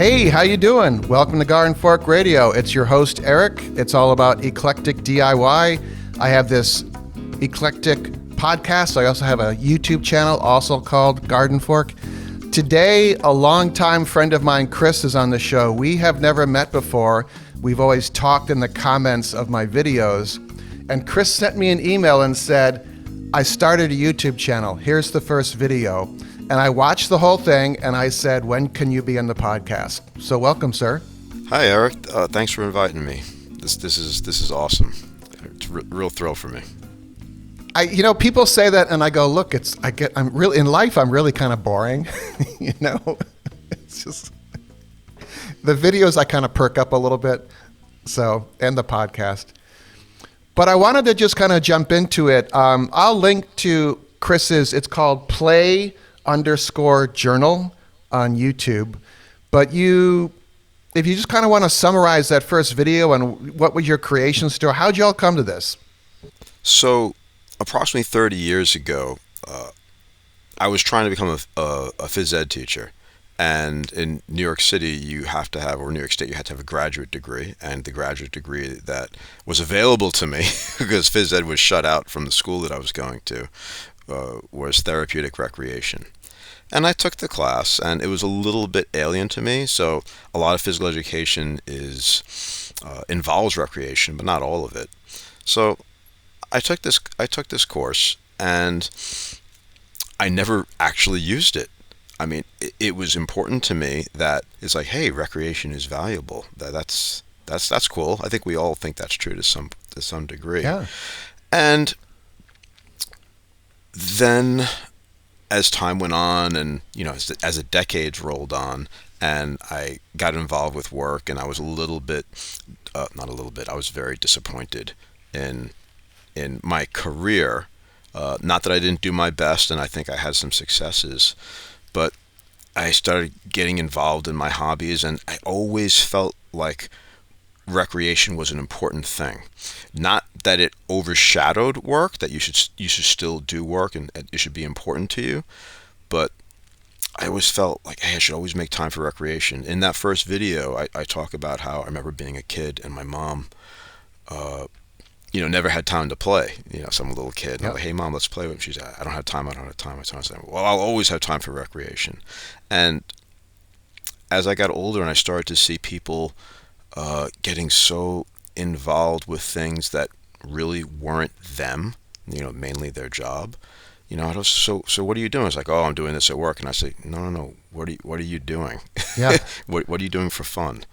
Hey, how you doing? Welcome to Garden Fork Radio. It's your host, Eric. It's all about eclectic DIY. I have this eclectic podcast. I also have a YouTube channel also called Garden Fork. Today, a longtime friend of mine, Chris, is on the show. We have never met before. We've always talked in the comments of my videos. And Chris sent me an email and said, I started a YouTube channel. Here's the first video. And I watched the whole thing and I said, when can you be on the podcast? So welcome, sir. Hi, Eric. Thanks for inviting me. This is awesome. It's a real thrill for me. People say that and I go, look, I'm really kind of boring. It's just the videos I kind of perk up a little bit. So, and the podcast. But I wanted to just kind of jump into it. I'll link to Chris's, it's called Play_Journal on YouTube. But if you just kind of want to summarize that first video and what was your creation story, how'd you all come to this? So approximately 30 years ago, I was trying to become a phys ed teacher. And in New York City, New York State, you had to have a graduate degree. And the graduate degree that was available to me, because phys ed was shut out from the school that I was going to, was therapeutic recreation. And I took the class, and it was a little bit alien to me. So a lot of physical education involves recreation, but not all of it. So I took this course, and I never actually used it. I mean, it was important to me that it's like, hey, recreation is valuable. That's cool. I think we all think that's true to some degree. Yeah. And then, as time went on, and as the decades rolled on, and I got involved with work, and I was I was very disappointed in my career. Not that I didn't do my best, and I think I had some successes, but I started getting involved in my hobbies, and I always felt like recreation was an important thing. Not that it overshadowed work, that you should still do work and it should be important to you, but I always felt like, hey, I should always make time for recreation. In that first video, I talk about how I remember being a kid and my mom never had time to play. Some little kid. And I'm like, hey, Mom, let's play with him. She's like, I don't have time. I said, well, I'll always have time for recreation. And as I got older and I started to see people getting so involved with things that really weren't them, mainly their job. I was so what are you doing? It's like, oh, I'm doing this at work. And I say, no. What are you doing? Yeah. What are you doing for fun?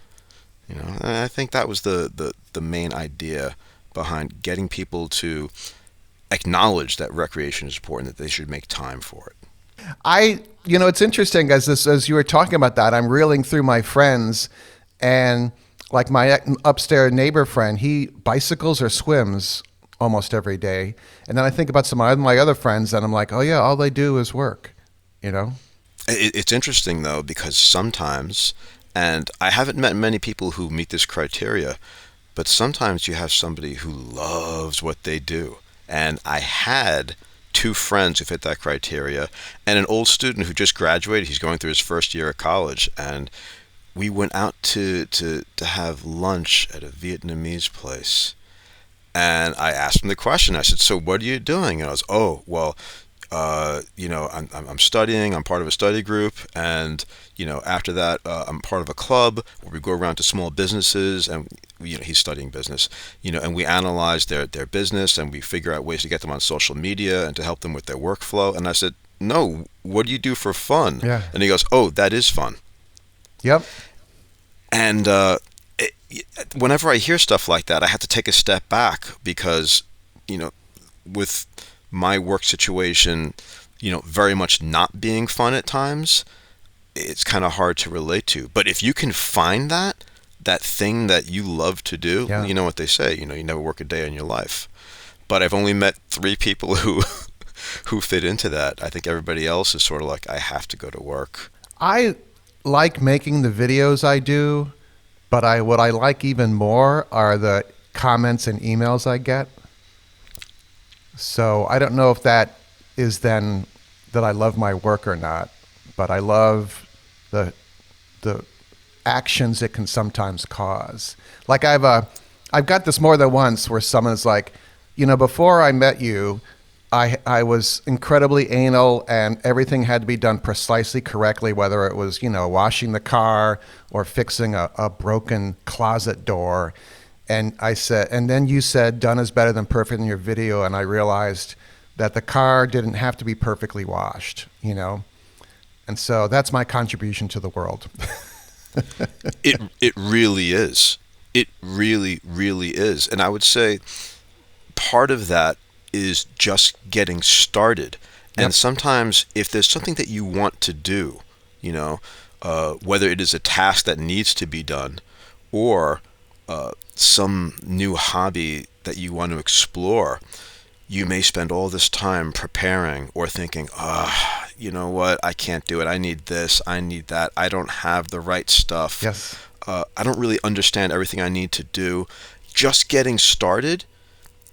And I think that was the main idea behind getting people to acknowledge that recreation is important, that they should make time for it. It's interesting as you were talking about that, I'm reeling through my friends, and like my upstairs neighbor friend, he bicycles or swims almost every day. And then I think about some of my other friends and I'm like, oh yeah, all they do is work, It's interesting though, because sometimes, and I haven't met many people who meet this criteria, but sometimes you have somebody who loves what they do. And I had two friends who fit that criteria, and an old student who just graduated. He's going through his first year of college, and we went out to have lunch at a Vietnamese place. And I asked him the question. I said, so what are you doing? And I was, I'm studying. I'm part of a study group, and after that, I'm part of a club where we go around to small businesses, and he's studying business, and we analyze their business, and we figure out ways to get them on social media and to help them with their workflow. And I said, no, what do you do for fun? Yeah. And he goes, oh, that is fun. Yep. And whenever I hear stuff like that, I have to take a step back because, with my work situation, very much not being fun at times, it's kind of hard to relate to. But if you can find that thing that you love to do, yeah. You know what they say, you never work a day in your life. But I've only met 3 people who fit into that. I think everybody else is sort of like, I have to go to work. I like making the videos I do, but what I like even more are the comments and emails I get. So I don't know if that is then that I love my work or not, but I love the actions it can sometimes cause. Like I've got this more than once where someone's like, before I met you, I was incredibly anal and everything had to be done precisely correctly, whether it was, washing the car or fixing a broken closet door. And I said, and then you said, done is better than perfect in your video. And I realized that the car didn't have to be perfectly washed, And so that's my contribution to the world. It really is. It really, really is. And I would say part of that is just getting started. And Yep. sometimes if there's something that you want to do, whether it is a task that needs to be done or some new hobby that you want to explore, you may spend all this time preparing or thinking, you know what, I can't do it. I need this, I need that. I don't have the right stuff. Yes. I don't really understand everything I need to do. Just getting started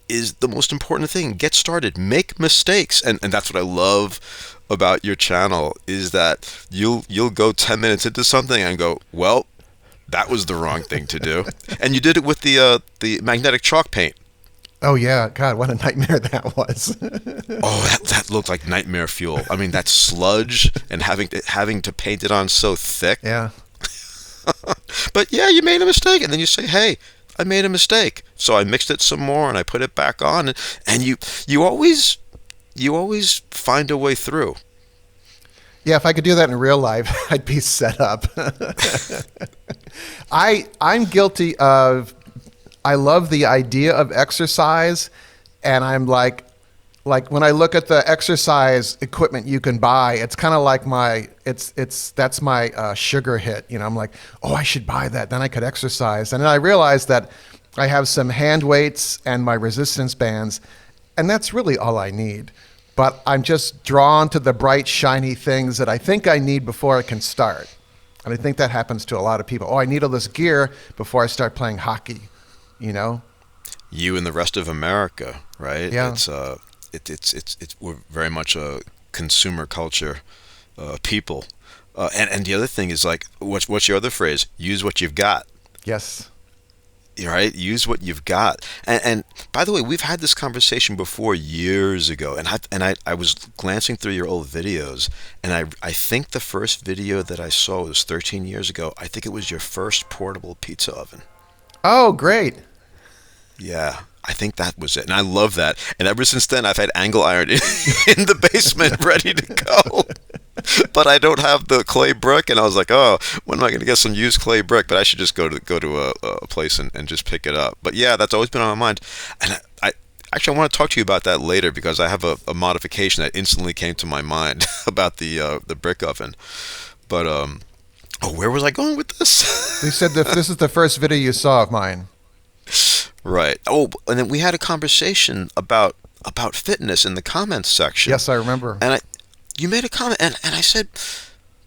is the most important thing. Get started. Make mistakes. And that's what I love about your channel is that you'll go 10 minutes into something and go, well, that was the wrong thing to do. And you did it with the magnetic chalk paint. Oh yeah, God, what a nightmare that was. Oh, that looked like nightmare fuel. I mean, that sludge and having to paint it on so thick. Yeah. But yeah, you made a mistake, and then you say, "Hey, I made a mistake." So I mixed it some more, and I put it back on, and you always find a way through. Yeah, if I could do that in real life, I'd be set up. I'm guilty of. I love the idea of exercise, and I'm like when I look at the exercise equipment you can buy, it's kind of like that's my sugar hit. I'm like, oh, I should buy that. Then I could exercise. And then I realized that I have some hand weights and my resistance bands, and that's really all I need. But I'm just drawn to the bright, shiny things that I think I need before I can start. And I think that happens to a lot of people. Oh, I need all this gear before I start playing hockey. You and the rest of America, right? Yeah. It's we're very much a consumer culture people, and the other thing is like, what's your other phrase? Use what you've got. Yes. Right? Use what you've got. And by the way, we've had this conversation before years ago, and I was glancing through your old videos, and I think the first video that I saw was 13 years ago. I think it was your first portable pizza oven. Oh, great. Yeah, I think that was it. And I love that. And ever since then, I've had angle iron in the basement ready to go. But I don't have the clay brick. And I was like, oh, when am I going to get some used clay brick? But I should just go to a place and just pick it up. But yeah, that's always been on my mind. And I want to talk to you about that later because I have a modification that instantly came to my mind about the brick oven. But, where was I going with this? You said that this is the first video you saw of mine. Right. Oh, and then we had a conversation about fitness in the comments section. Yes, I remember. And you made a comment, and I said,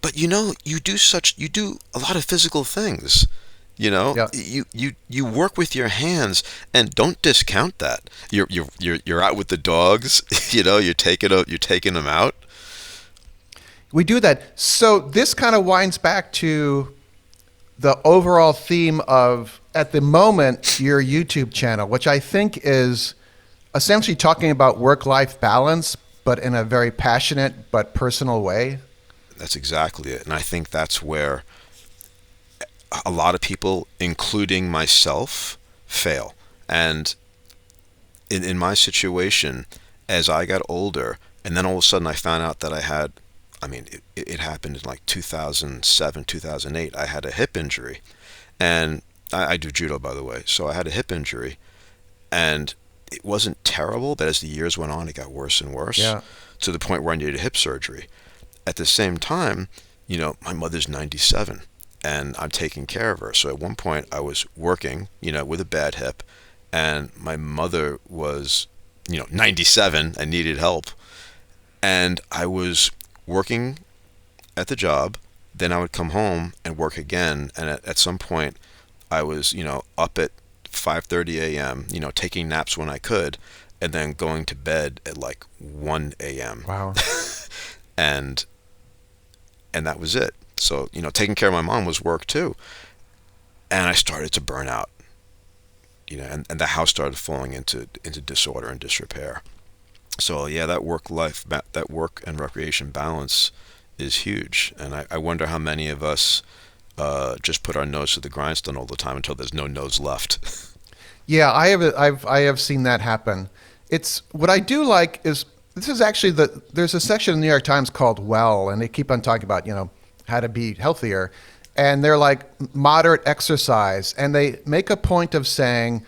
but you do a lot of physical things. Yeah. You work with your hands, and don't discount that. You're out with the dogs. You're taking them out. We do that. So this kind of winds back to the overall theme of, at the moment, your YouTube channel, which I think is essentially talking about work-life balance, but in a very passionate but personal way. That's exactly it. And I think that's where a lot of people, including myself, fail. And in my situation, as I got older, and then all of a sudden I found out that it happened in like 2007, 2008. I had a hip injury. And I do judo, by the way. So I had a hip injury. And it wasn't terrible, but as the years went on, it got worse and worse. Yeah. To the point where I needed hip surgery. At the same time, my mother's 97. And I'm taking care of her. So at one point, I was working, with a bad hip. And my mother was, 97 and needed help. And I was working at the job, then I would come home and work again, and at some point I was, up at 5:30 a.m., taking naps when I could, and then going to bed at like 1 a.m. Wow. and that was it. So, taking care of my mom was work too. And I started to burn out, and the house started falling into disorder and disrepair. So yeah, that work and recreation balance is huge. And I wonder how many of us just put our nose to the grindstone all the time until there's no nose left. Yeah, I have seen that happen. It's what I do like is this is actually there's a section in the New York Times called Well, and they keep on talking about how to be healthier, and they're like moderate exercise, and they make a point of saying,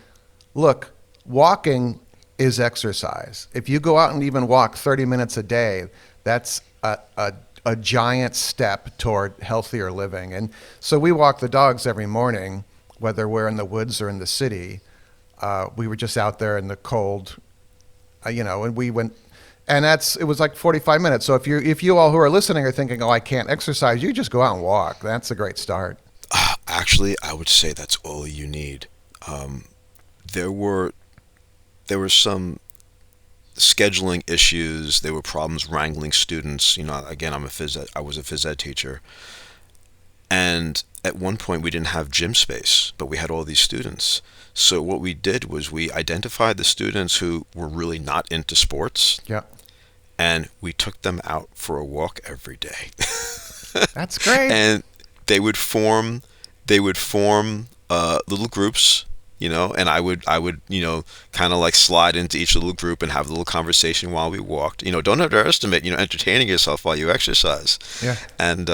look, walking is exercise. If you go out and even walk 30 minutes a day, that's a giant step toward healthier living. And so we walk the dogs every morning, whether we're in the woods or in the city. We were just out there in the cold, and we went, and it was like 45 minutes. So if you all who are listening are thinking, oh, I can't exercise, you just go out and walk. That's a great start. Actually, I would say that's all you need. There were some scheduling issues. There were problems wrangling students. Again, I was a phys ed teacher, and at one point we didn't have gym space, but we had all these students. So what we did was we identified the students who were really not into sports. Yeah. And we took them out for a walk every day. That's great. And they would form little groups, and I would kind of like slide into each little group and have a little conversation while we walked. Don't underestimate, entertaining yourself while you exercise. Yeah. And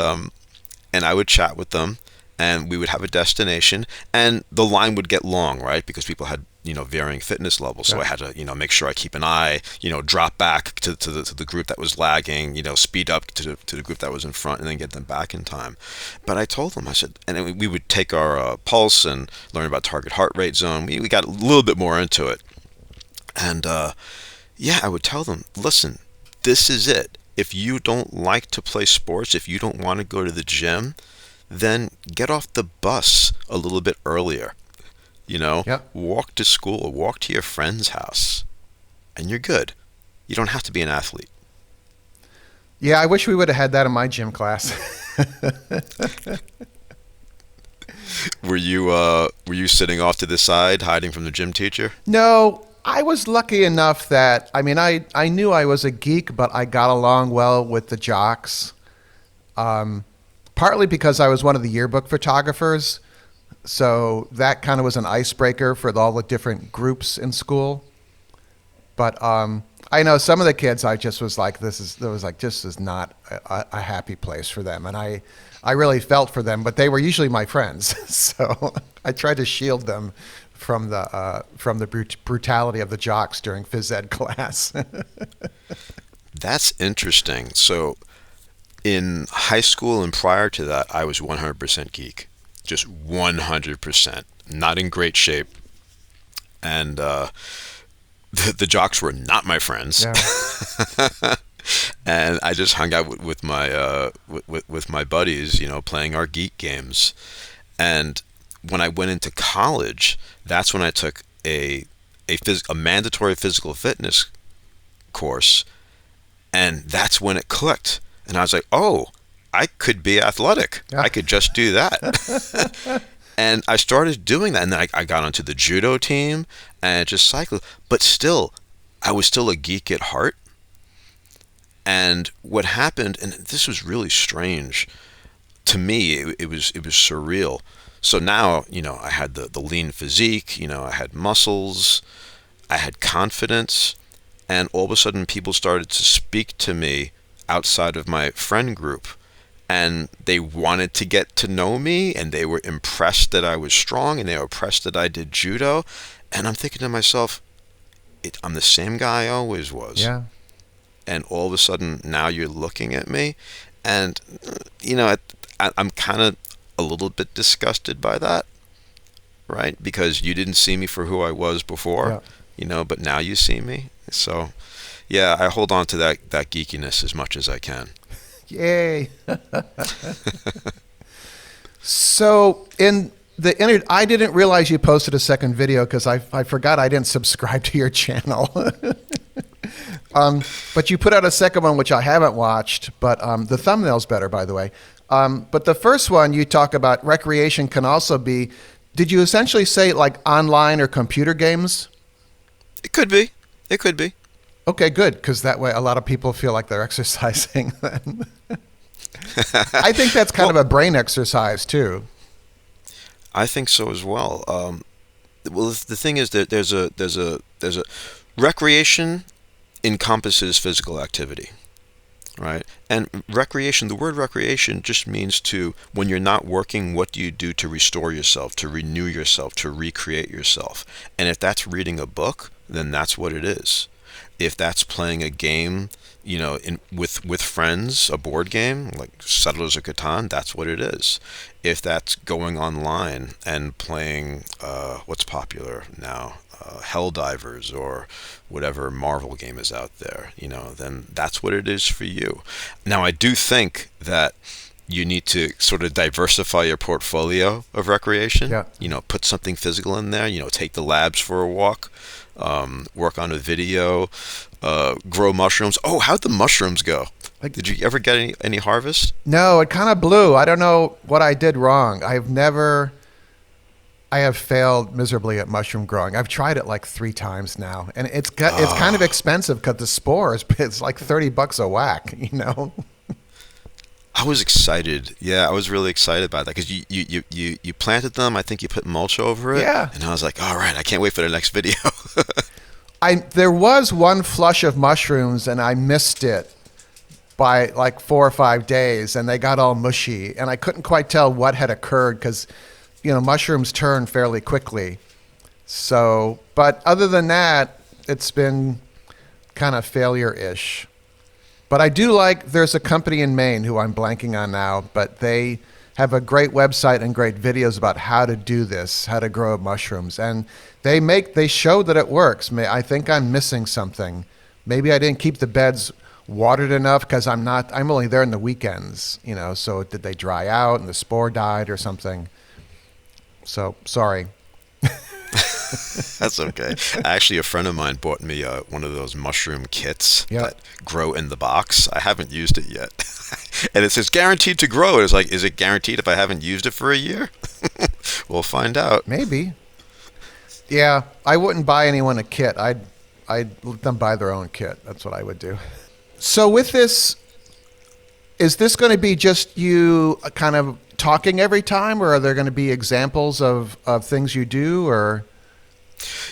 I would chat with them, and we would have a destination, and the line would get long, right? Because people had varying fitness levels. So I had to make sure I keep an eye, drop back to the group that was lagging, speed up to the group that was in front, and then get them back in time. But I told them, I said, and then we would take our pulse and learn about target heart rate zone. We got a little bit more into it, and I would tell them, listen, this is it. If you don't like to play sports, if you don't want to go to the gym, then get off the bus a little bit earlier. Yep. Walk to school, walk to your friend's house, and you're good. You don't have to be an athlete. Yeah, I wish we would have had that in my gym class. Were you sitting off to the side, hiding from the gym teacher? No, I was lucky enough that, I knew I was a geek, but I got along well with the jocks. Partly because I was one of the yearbook photographers. So that kind of was an icebreaker for all the different groups in school. But I know some of the kids, I just was like, this is not a happy place for them. And I really felt for them, but they were usually my friends. So I tried to shield them from the brutality of the jocks during phys ed class. That's interesting. So in high school and prior to that, I was 100% geek. Just 100%, not in great shape, and the jocks were not my friends. Yeah. And I just hung out with my buddies, playing our geek games. And when I went into college, that's when I took a mandatory physical fitness course, and that's when it clicked. And I was like, oh, I could be athletic. Yeah. I could just do that. And I started doing that. And then I got onto the judo team and just cycled. But still, I was still a geek at heart. And what happened, and this was really strange to me, it was surreal. So now, I had the lean physique, I had muscles, I had confidence. And all of a sudden, people started to speak to me outside of my friend group. And they wanted to get to know me, and they were impressed that I was strong, and they were impressed that I did judo. And I'm thinking to myself, I'm the same guy I always was. Yeah. And all of a sudden, now you're looking at me, and I'm kind of a little bit disgusted by that, right? Because you didn't see me for who I was before, but now you see me. So, yeah, I hold on to that geekiness as much as I can. Yay. So in the I didn't realize you posted a second video because I forgot I didn't subscribe to your channel. But you put out a second one, which I haven't watched, but the thumbnail's better, by the way. But the first one you talk about recreation can also be, did you essentially say like online or computer games? It could be. It could be. Okay, good, because that way a lot of people feel like they're exercising then. I think that's kind of a brain exercise too. I think so as well. Well, the thing is that there's a recreation encompasses physical activity, right? And recreation, the word recreation just means to, when you're not working, what do you do to restore yourself, to renew yourself, to recreate yourself? And if that's reading a book, then that's what it is. If that's playing a game, with friends, a board game like Settlers of Catan, that's what it is. If that's going online and playing what's popular now, Helldivers or whatever Marvel game is out there, then that's what it is for you. Now, I do think that you need to sort of diversify your portfolio of recreation. Yeah. Put something physical in there. Take the labs for a walk, work on a video, grow mushrooms. Oh, how'd the mushrooms go? Did you ever get any harvest? No, it kind of blew. I don't know what I did wrong. I have failed miserably at mushroom growing. I've tried it like 3 times now, and it's kind of expensive because the spores, it's like $30 a whack, I was excited. Yeah, I was really excited about that because you planted them. I think you put mulch over it. Yeah. And I was like, all right, I can't wait for the next video. There was one flush of mushrooms, and I missed it by like 4 or 5 days, and they got all mushy, and I couldn't quite tell what had occurred because, mushrooms turn fairly quickly. So, but other than that, it's been kind of failure-ish. But I do there's a company in Maine who I'm blanking on now, but they have a great website and great videos about how to do this, how to grow mushrooms. And they show that it works. I think I'm missing something. Maybe I didn't keep the beds watered enough because I'm only there in the weekends, so did they dry out and the spore died or something? So, sorry. That's okay. Actually, a friend of mine bought me one of those mushroom kits that grow in the box. I haven't used it yet. And it says guaranteed to grow. It's like, is it guaranteed if I haven't used it for a year? We'll find out. Maybe. Yeah, I wouldn't buy anyone a kit. I'd let them buy their own kit. That's what I would do. So with this, is this going to be just you kind of talking every time, or are there going to be examples of things you do, or?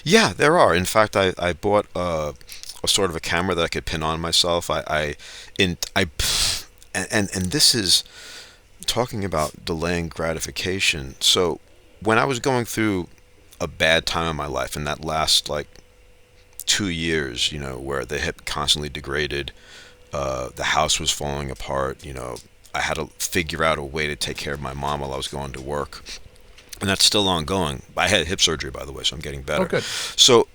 Yeah, there are. In fact, I bought a sort of a camera that I could pin on myself. And this is talking about delaying gratification. So when I was going through a bad time in my life, in that last 2 years, where the hip constantly degraded, the house was falling apart, I had to figure out a way to take care of my mom while I was going to work. And that's still ongoing. I had hip surgery, by the way, so I'm getting better. Oh, good. So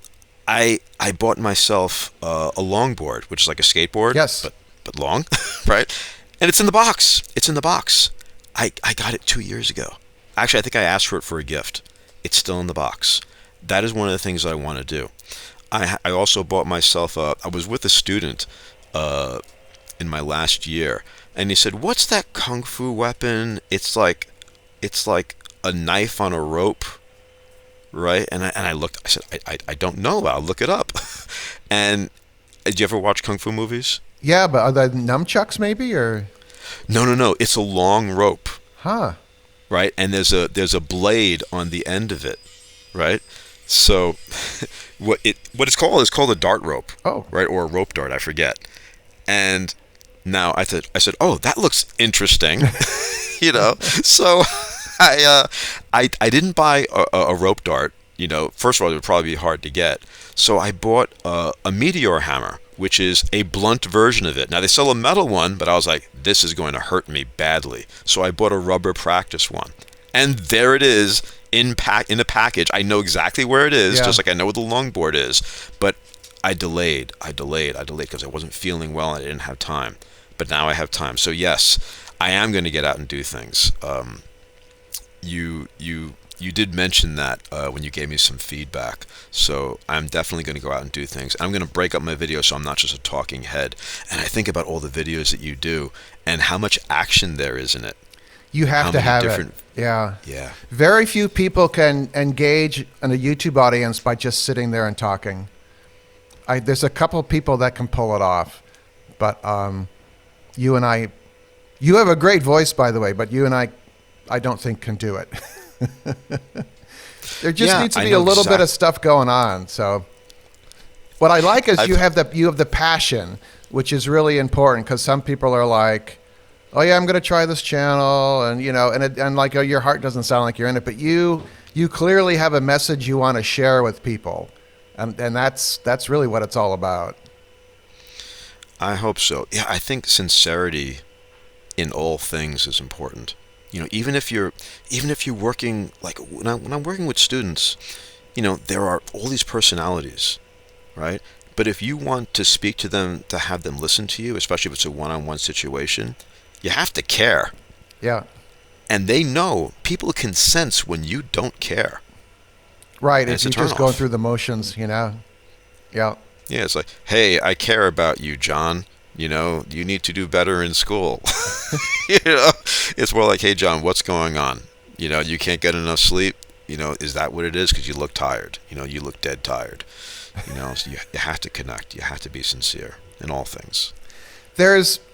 I bought myself a longboard, which is like a skateboard, yes, but long, right? And it's in the box. It's in the box. I got it 2 years ago. Actually, I think I asked for it for a gift. It's still in the box. That is one of the things I want to do. I also bought myself I was with a student in my last year, and he said, "What's that kung fu weapon? It's like a knife on a rope, right?" And I looked. I said, I don't know. I'll look it up." And did you ever watch kung fu movies? Yeah, but are they nunchucks maybe, or? No. It's a long rope. Huh. Right, and there's a blade on the end of it, right? So what it's called is called a dart rope. Oh. Right, or a rope dart, I forget. And now I said, "Oh, that looks interesting." So I didn't buy a rope dart. First of all, it would probably be hard to get. So I bought a meteor hammer, which is a blunt version of it. Now they sell a metal one, but I was like, this is going to hurt me badly. So I bought a rubber practice one. And there it is in a package. I know exactly where it is, just like I know where the longboard is. But I delayed because I wasn't feeling well and I didn't have time. But now I have time. So yes, I am going to get out and do things. You did mention that when you gave me some feedback. So I'm definitely going to go out and do things. I'm going to break up my video so I'm not just a talking head. And I think about all the videos that you do and how much action there is in it. You have how to many have different. it. Yeah. Yeah. Very few people can engage in a YouTube audience by just sitting there and talking. There's a couple people that can pull it off, but you and I, you have a great voice, by the way, but you and I don't think can do it. There just needs to be a little bit of stuff going on. So what I like is you have the passion, which is really important, because some people are like, oh yeah, I'm going to try this channel, and and like, oh, your heart doesn't sound like you're in it, but you clearly have a message you want to share with people, and that's really what it's all about. I hope so. Yeah, I think sincerity in all things is important. Even if you're working, like when I'm working with students, there are all these personalities, right? But if you want to speak to them, to have them listen to you, especially if it's a one-on-one situation, you have to care. Yeah. And they know, people can sense when you don't care. Right. And if you're just going through the motions, Yeah. Yeah, it's like, hey, I care about you, John. You need to do better in school. It's more like, hey, John, what's going on? You can't get enough sleep. Is that what it is? Because you look tired. You look dead tired. So you have to connect. You have to be sincere in all things.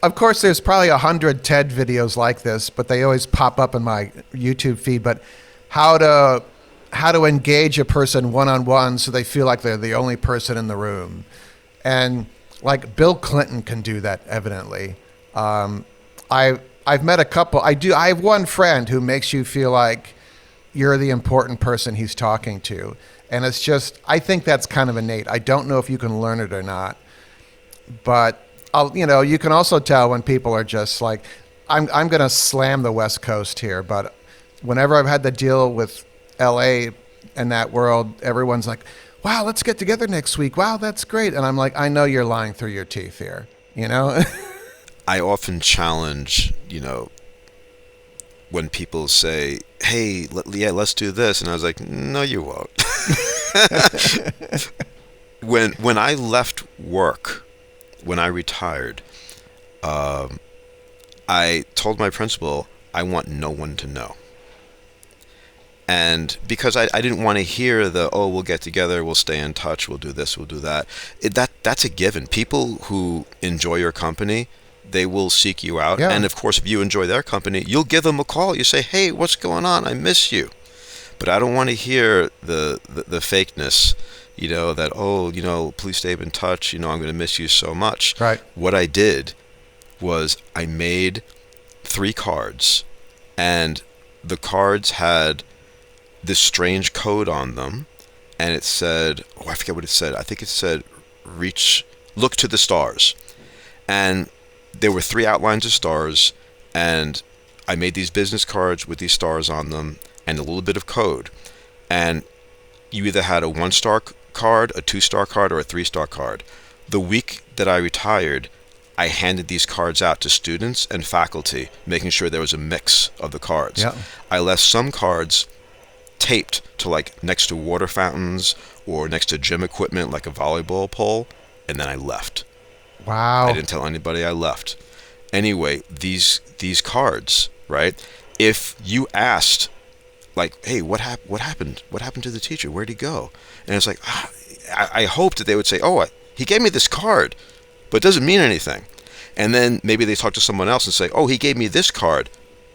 Of course, there's probably 100 TED videos like this, but they always pop up in my YouTube feed. But how to engage a person one-on-one so they feel like they're the only person in the room. And like Bill Clinton can do that, evidently. I've met a couple. I have one friend who makes you feel like you're the important person he's talking to. And it's just, I think that's kind of innate. I don't know if you can learn it or not. But, you can also tell when people are just like, I'm going to slam the West Coast here, but whenever I've had to deal with LA and that world, everyone's like, wow, let's get together next week. Wow, that's great. And I'm like, I know you're lying through your teeth here, I often challenge, when people say, hey, let's do this. And I was like, no, you won't. When I left work, when I retired, I told my principal, I want no one to know. And because I didn't want to hear we'll get together, we'll stay in touch, we'll do this, we'll do that. That's a given. People who enjoy your company, they will seek you out. Yeah. And of course, if you enjoy their company, you'll give them a call. You say, hey, what's going on? I miss you. But I don't want to hear the fakeness, that, please stay in touch. I'm going to miss you so much. Right. What I did was I made 3 cards, and the cards had this strange code on them, and it said, I forget what it said. I think it said, look to the stars. And there were 3 outlines of stars, and I made these business cards with these stars on them and a little bit of code. And you either had a 1-star card, a 2-star card, or a 3-star card. The week that I retired, I handed these cards out to students and faculty, making sure there was a mix of the cards. Yeah. I left some cards taped to like next to water fountains or next to gym equipment like a volleyball pole, and then I left. Wow. I didn't tell anybody I left. Anyway, these cards, right? If you asked, like, hey, what happened? What happened to the teacher? Where'd he go? And it's like, I hoped that they would say, he gave me this card, but it doesn't mean anything. And then maybe they talk to someone else and say, he gave me this card.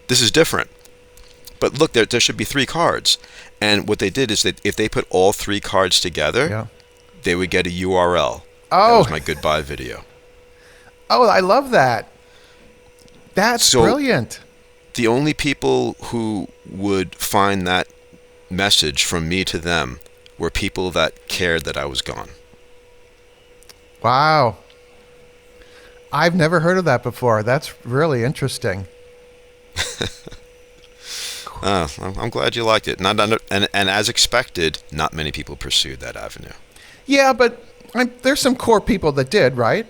This is different. But look, there should be 3 cards. And what they did is that if they put all 3 cards together, they would get a URL. That was my goodbye video. Oh, I love that. That's brilliant. The only people who would find that message from me to them were people that cared that I was gone. Wow. I've never heard of that before. That's really interesting. I'm glad you liked it. And as expected, not many people pursued that avenue. Yeah, but there's some core people that did, right?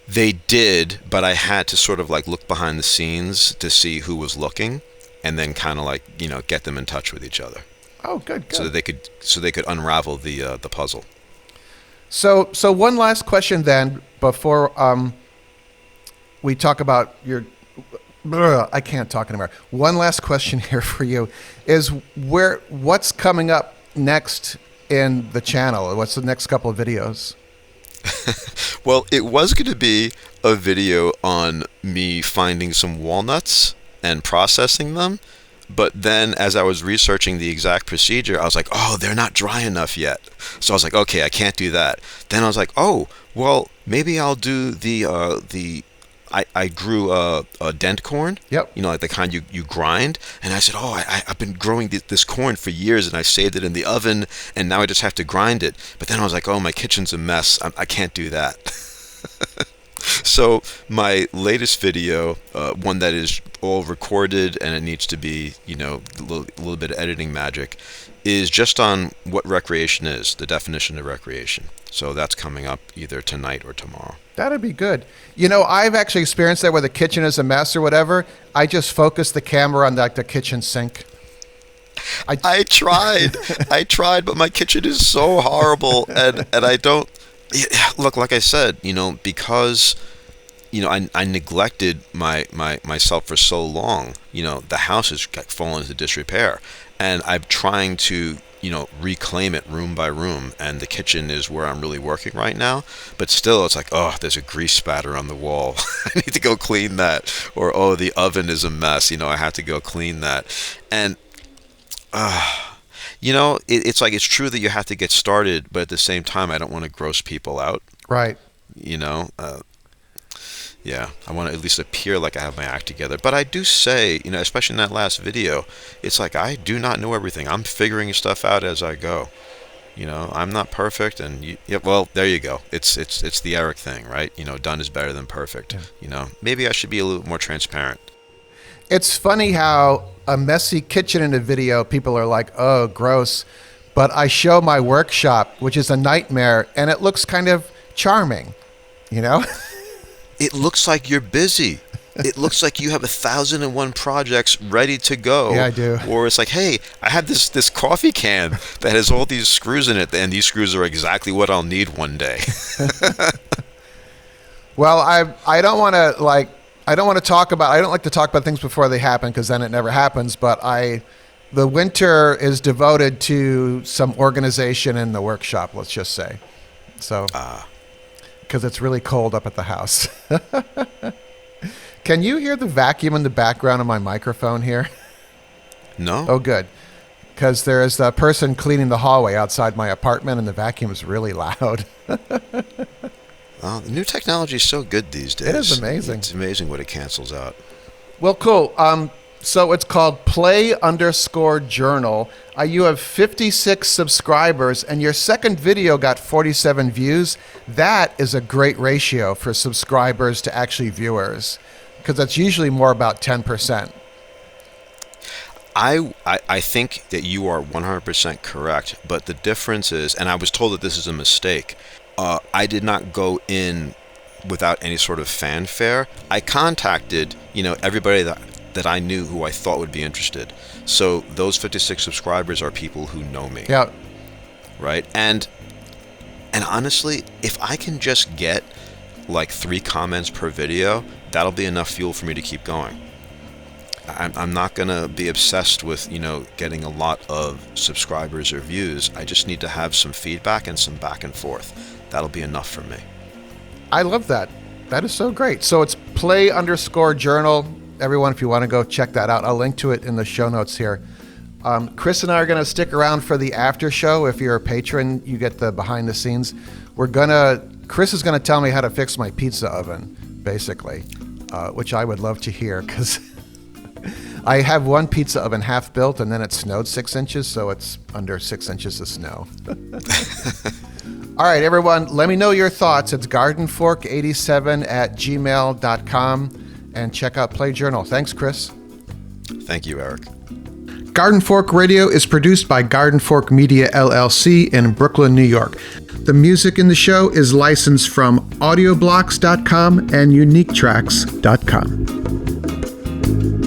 They did, but I had to sort of like look behind the scenes to see who was looking, and then kind of like get them in touch with each other. Oh, good. So that they could unravel the puzzle. So one last question then before we talk about I can't talk anymore. One last question here for you is what's coming up next in the channel? What's the next couple of videos? Well, it was going to be a video on me finding some walnuts and processing them. But then as I was researching the exact procedure, I was like, oh, they're not dry enough yet. So I was like, okay, I can't do that. Then I was like, oh, well, maybe I'll do I grew a dent corn. Yep. You know, like the kind you grind. And I said, oh, I've been growing this corn for years, and I saved it in the oven, and now I just have to grind it. But then I was like, oh, my kitchen's a mess. I can't do that. So my latest video, one that is all recorded and it needs to be, you know, a little bit of editing magic, is just on what recreation is, the definition of recreation. So that's coming up either tonight or tomorrow. That'd be good. You know, I've actually experienced that where the kitchen is a mess or whatever. I just focus the camera on like the kitchen sink. I tried, but my kitchen is so horrible, and I don't. Look, like I said, you know, because, you know, I neglected myself for so long. You know, the house has fallen into disrepair, and I'm trying to, you know, reclaim it room by room, and the kitchen is where I'm really working right now. But still, it's like, oh, there's a grease spatter on the wall. I need to go clean that. Or, oh, the oven is a mess. You know, I have to go clean that. And, you know, it's like, it's true that you have to get started, but at the same time, I don't want to gross people out. Right. You know, yeah, I want to at least appear like I have my act together. But I do say, you know, especially in that last video, it's like I do not know everything. I'm figuring stuff out as I go. You know, I'm not perfect, and yeah, well, there you go. It's the Eric thing, right? You know, done is better than perfect. Yeah. You know, maybe I should be a little more transparent. It's funny how a messy kitchen in a video, people are like, oh, gross. But I show my workshop, which is a nightmare, and it looks kind of charming, you know? It looks like you're busy. It looks like you have 1,001 projects ready to go. Yeah, I do. Or it's like, hey, I have this coffee can that has all these screws in it, and these screws are exactly what I'll need one day. Well, I don't want to I don't like to talk about things before they happen, because then it never happens. But the winter is devoted to some organization in the workshop, let's just say. So, because it's really cold up at the house. Can you hear the vacuum in the background of my microphone here? No. Oh, good. Because there is a person cleaning the hallway outside my apartment, and the vacuum is really loud. The new technology is so good these days. It is amazing. It's amazing what it cancels out. Well, cool. So it's called Play_Journal. You have 56 subscribers, and your second video got 47 views. That is a great ratio for subscribers to actually viewers, because that's usually more about 10%. I think that you are 100% correct, but the difference is, and I was told that this is a mistake, I did not go in without any sort of fanfare. I contacted, you know, everybody that I knew who I thought would be interested. So those 56 subscribers are people who know me. Yeah. Right? And honestly, if I can just get like 3 comments per video, that'll be enough fuel for me to keep going. I'm not going to be obsessed with, you know, getting a lot of subscribers or views. I just need to have some feedback and some back and forth. That'll be enough for me. I love that. That is so great. So it's Play_Journal. Everyone, if you want to go check that out, I'll link to it in the show notes here. Chris and I are going to stick around for the after show. If you're a patron, you get the behind the scenes. Chris is going to tell me how to fix my pizza oven, basically, which I would love to hear, because I have one pizza oven half built, and then it snowed 6 inches, so it's under 6 inches of snow. All right, everyone, let me know your thoughts. It's gardenfork87@gmail.com, and check out Play Journal. Thanks, Chris. Thank you, Eric. Garden Fork Radio is produced by Garden Fork Media, LLC in Brooklyn, New York. The music in the show is licensed from audioblocks.com and uniquetracks.com.